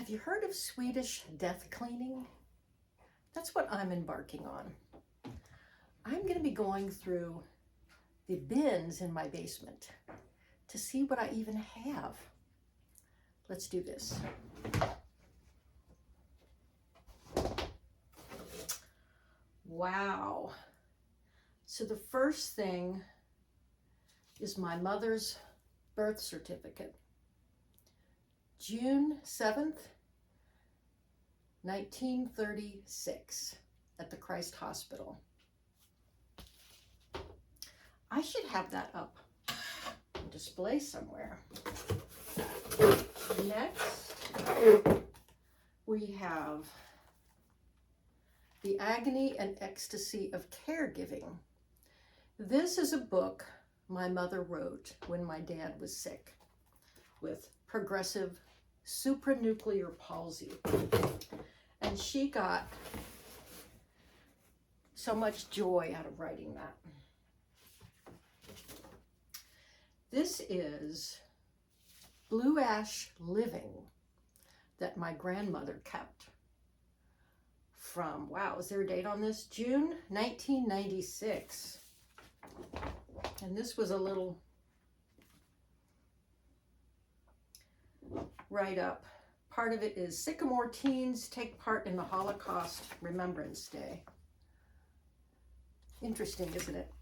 Have you heard of Swedish death cleaning? That's what I'm embarking on. I'm going to be going through the bins in my basement to see what I even have. Let's do this. Wow. So the first thing is my mother's birth certificate. June 7th, 1936, at the Christ Hospital. I should have that up on display somewhere. Next, we have The Agony and Ecstasy of Caregiving. This is a book my mother wrote when my dad was sick with progressive supranuclear palsy. And she got so much joy out of writing that. This is Blue Ash Living that my grandmother kept from, wow, is there a date on this? June 1996. And this was a little write-up. Part of it is Sycamore teens take part in the Holocaust Remembrance Day. Interesting, isn't it?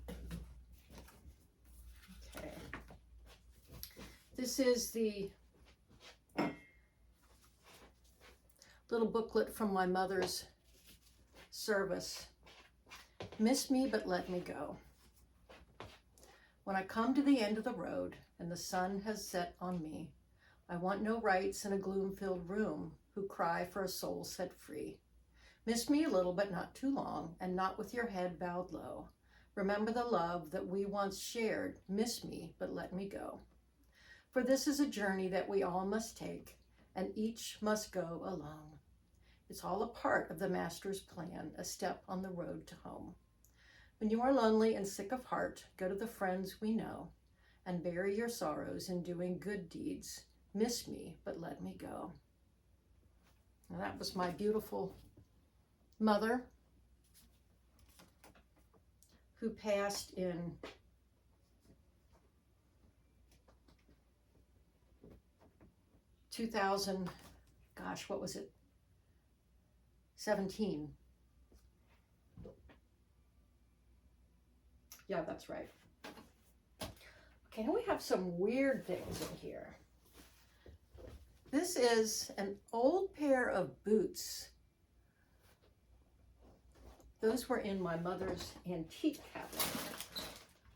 Okay. This is the little booklet from my mother's service. Miss me, but let me go. When I come to the end of the road and the sun has set on me, I want no rights in a gloom-filled room who cry for a soul set free. Miss me a little, but not too long, and not with your head bowed low. Remember the love that we once shared. Miss me, but let me go. For this is a journey that we all must take, and each must go alone. It's all a part of the Master's plan, a step on the road to home. When you are lonely and sick of heart, go to the friends we know, and bury your sorrows in doing good deeds. Miss me, but let me go. And that was my beautiful mother, who passed in 2000, gosh, what was it? 17. Yeah, that's right. Okay, now we have some weird things in here. This is an old pair of boots. Those were in my mother's antique cabinet.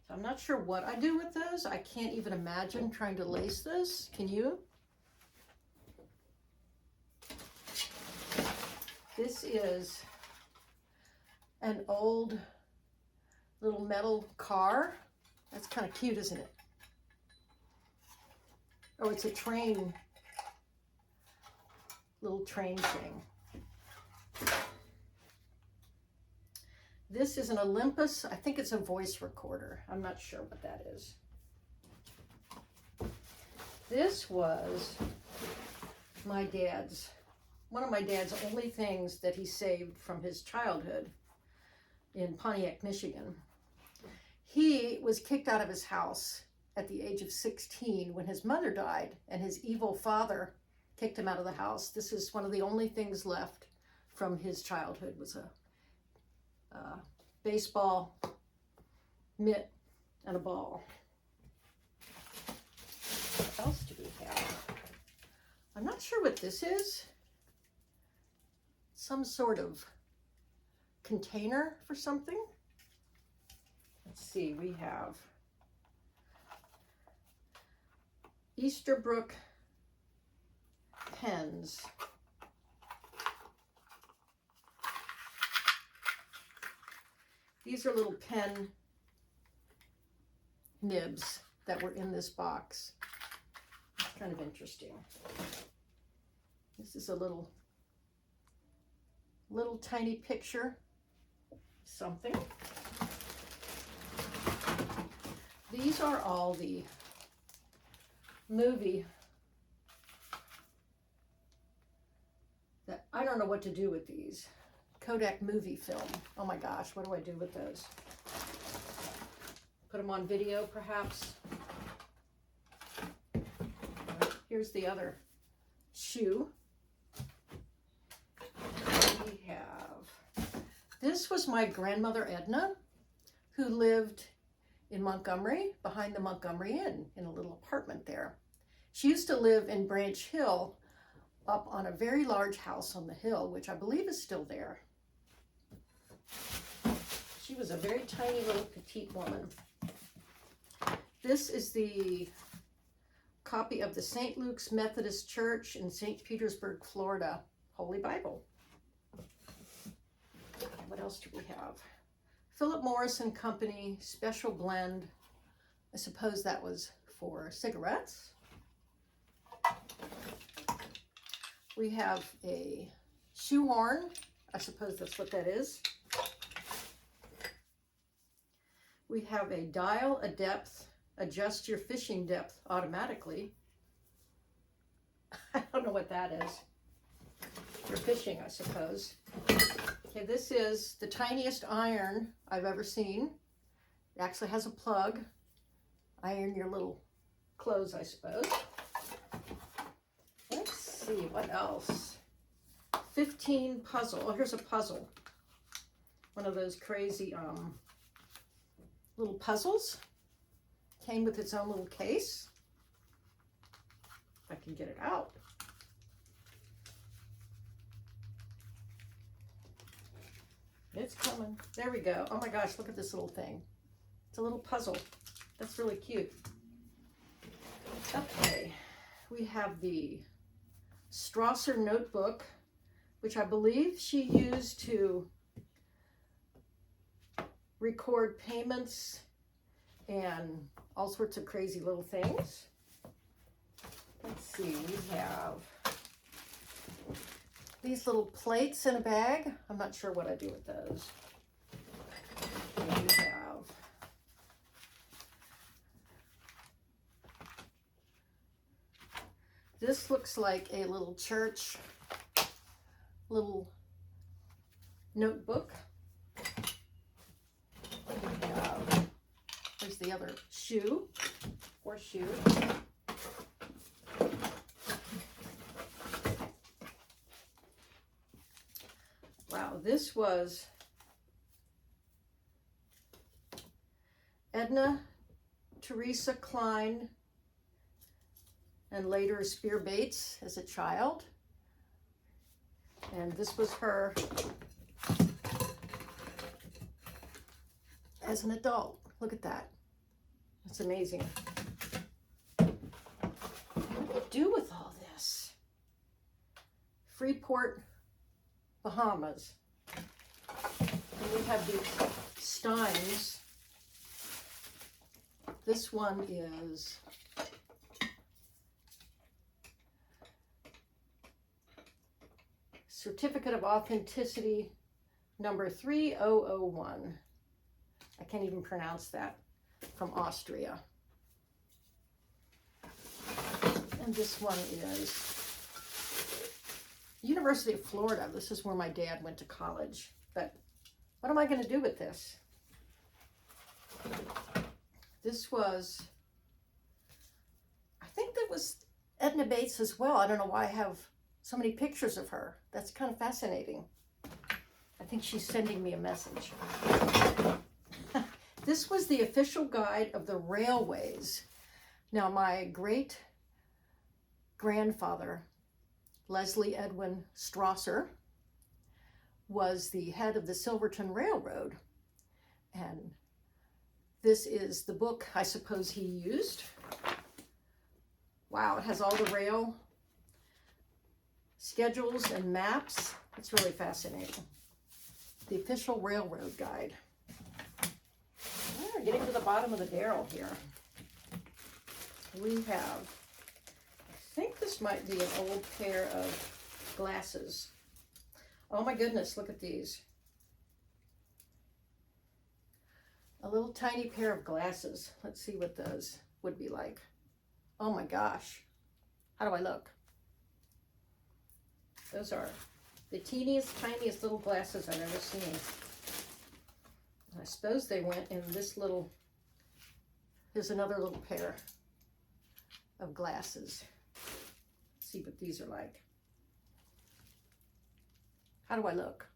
So I'm not sure what I do with those. I can't even imagine trying to lace this. Can you? This is an old little metal car. That's kind of cute, isn't it? Oh, it's a train, little train thing. This is an Olympus. I think it's a voice recorder. I'm not sure what that is. This was my dad's, one of my dad's only things that he saved from his childhood in Pontiac, Michigan. He was kicked out of his house at the age of 16 when his mother died, and his evil father kicked him out of the house. This is one of the only things left from his childhood, was a baseball mitt and a ball. What else do we have? I'm not sure what this is. Some sort of container for something. Let's see, we have Easterbrook pens. These are little pen nibs that were in this box. It's kind of interesting. This is a little tiny picture, something. These are all the movie don't know what to do with these. Kodak movie film. Oh my gosh, what do I do with those? Put them on video, perhaps. Here's the other shoe. We have, this was my grandmother Edna, who lived in Montgomery, behind the Montgomery Inn, in a little apartment there. She used to live in Branch Hill, up on a very large house on the hill, which I believe is still there. She was a very tiny little petite woman. This is the copy of the St. Luke's Methodist Church in St. Petersburg, Florida, Holy Bible. What else do we have? Philip Morris and Company Special Blend. I suppose that was for cigarettes. We have a shoe horn. I suppose that's what that is. We have a dial, a depth, adjust your fishing depth automatically. I don't know what that is. For fishing, I suppose. Okay, this is the tiniest iron I've ever seen. It actually has a plug. Iron your little clothes, I suppose. Let's see, what else? 15 puzzle. Oh, here's a puzzle. One of those crazy little puzzles. Came with its own little case. If I can get it out. It's coming. There we go. Oh my gosh, look at this little thing. It's a little puzzle. That's really cute. Okay, we have the Strasser notebook, which I believe she used to record payments and all sorts of crazy little things. Let's see, we have these little plates in a bag. I'm not sure what I do with those. And we have this, looks like a little church, little notebook. We have, there's the other shoe, horseshoe. Wow, this was Edna Teresa Klein and later Spear Bates as a child. And this was her as an adult. Look at that. That's amazing. What do you do with all this? Freeport, Bahamas. And we have these steins. This one is Certificate of Authenticity number 3001. I can't even pronounce that, from Austria. And this one is University of Florida. This is where my dad went to college. But what am I going to do with this? This was, I think that was Edna Bates as well. I don't know why I have so many pictures of her. That's kind of fascinating. I think she's sending me a message. This was the official guide of the railways. Now, my great-grandfather, Leslie Edwin Strasser, was the head of the Silverton Railroad. And this is the book I suppose he used. Wow, it has all the rail schedules and maps. It's really fascinating. The official railroad guide. We're getting to the bottom of the barrel here. We have, I think this might be an old pair of glasses. Oh my goodness, look at these. A little tiny pair of glasses. Let's see what those would be like. Oh my gosh. How do I look? Those are The teeniest, tiniest little glasses I've ever seen. I suppose they went in this little, here's another little pair of glasses. Let's see what these are like. How do I look?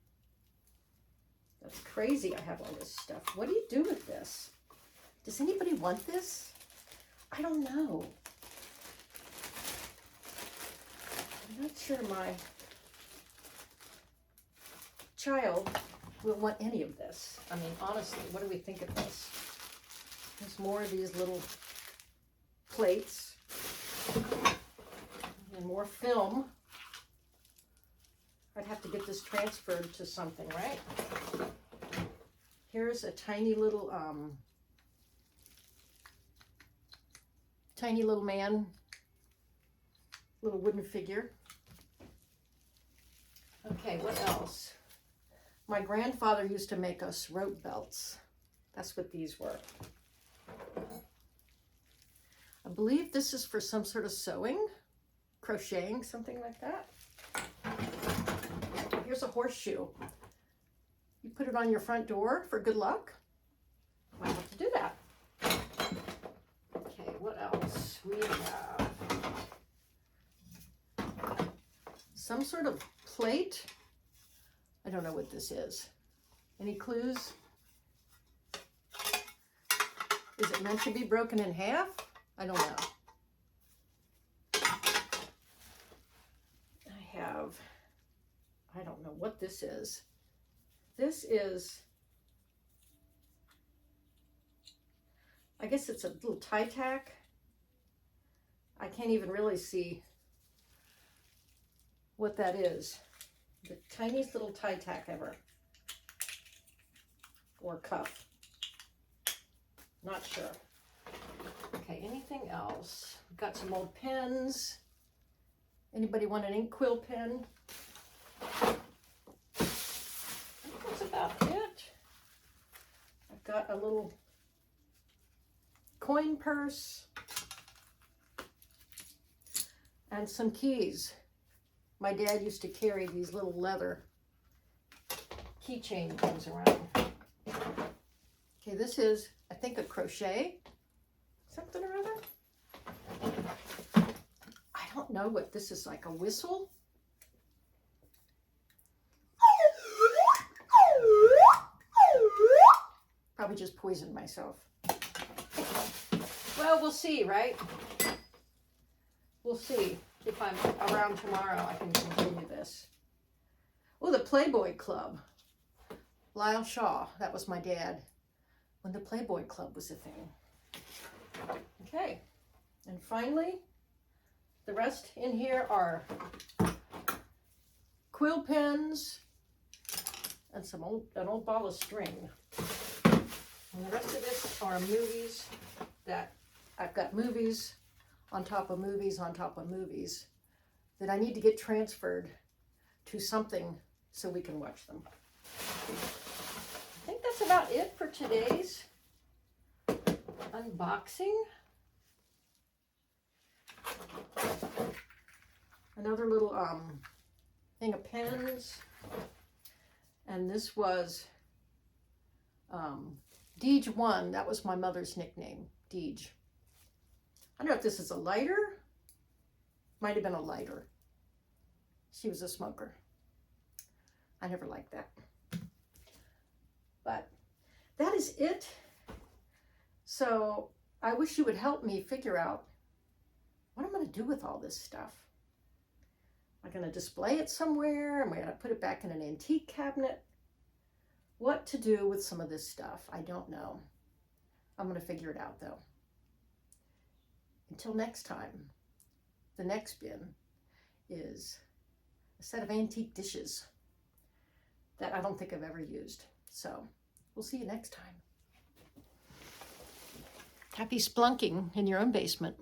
That's crazy I have all this stuff. What do you do with this? Does anybody want this? I don't know. I'm not sure my child will want any of this. I mean, honestly, what do we think of this? There's more of these little plates and more film. I'd have to get this transferred to something, right? Here's a tiny little man, little wooden figure. Okay, what else? My grandfather used to make us rope belts. That's what these were. I believe this is for some sort of sewing, crocheting, something like that. Here's a horseshoe. You put it on your front door for good luck. Might have to do that. Okay, what else? We have some sort of plate. I don't know what this is. Any clues? Is it meant to be broken in half? I don't know. I don't know what this is. This is, I guess it's a little tie tack. I can't even really see what that is. The tiniest little tie tack ever. Or cuff. Not sure. Okay, anything else? We've got some old pens. Anybody want an ink quill pen? I think that's about it. I've got a little coin purse and some keys. My dad used to carry these little leather keychain things around. Okay, this is, I think, a crochet, something or other. I don't know what this is, like a whistle. Probably just poisoned myself. Well, we'll see, right? We'll see. If I'm around tomorrow, I can continue this. Oh, the Playboy Club. Lyle Shaw, that was my dad when the Playboy Club was a thing. Okay, and finally, the rest in here are quill pens and an old ball of string. And the rest of this are movies that I've got movies on top of movies on top of movies that I need to get transferred to something so we can watch them. I think that's about it for today's unboxing. Another little thing of pens. And this was Deej 1. That was my mother's nickname, Deej. I don't know if this is a lighter. Might have been a lighter. She was a smoker. I never liked that. But that is it. So I wish you would help me figure out what I'm going to do with all this stuff. Am I going to display it somewhere? Am I going to put it back in an antique cabinet? What to do with some of this stuff, I don't know. I'm going to figure it out though. Until next time, the next bin is a set of antique dishes that I don't think I've ever used. So we'll see you next time. Happy splunking in your own basement.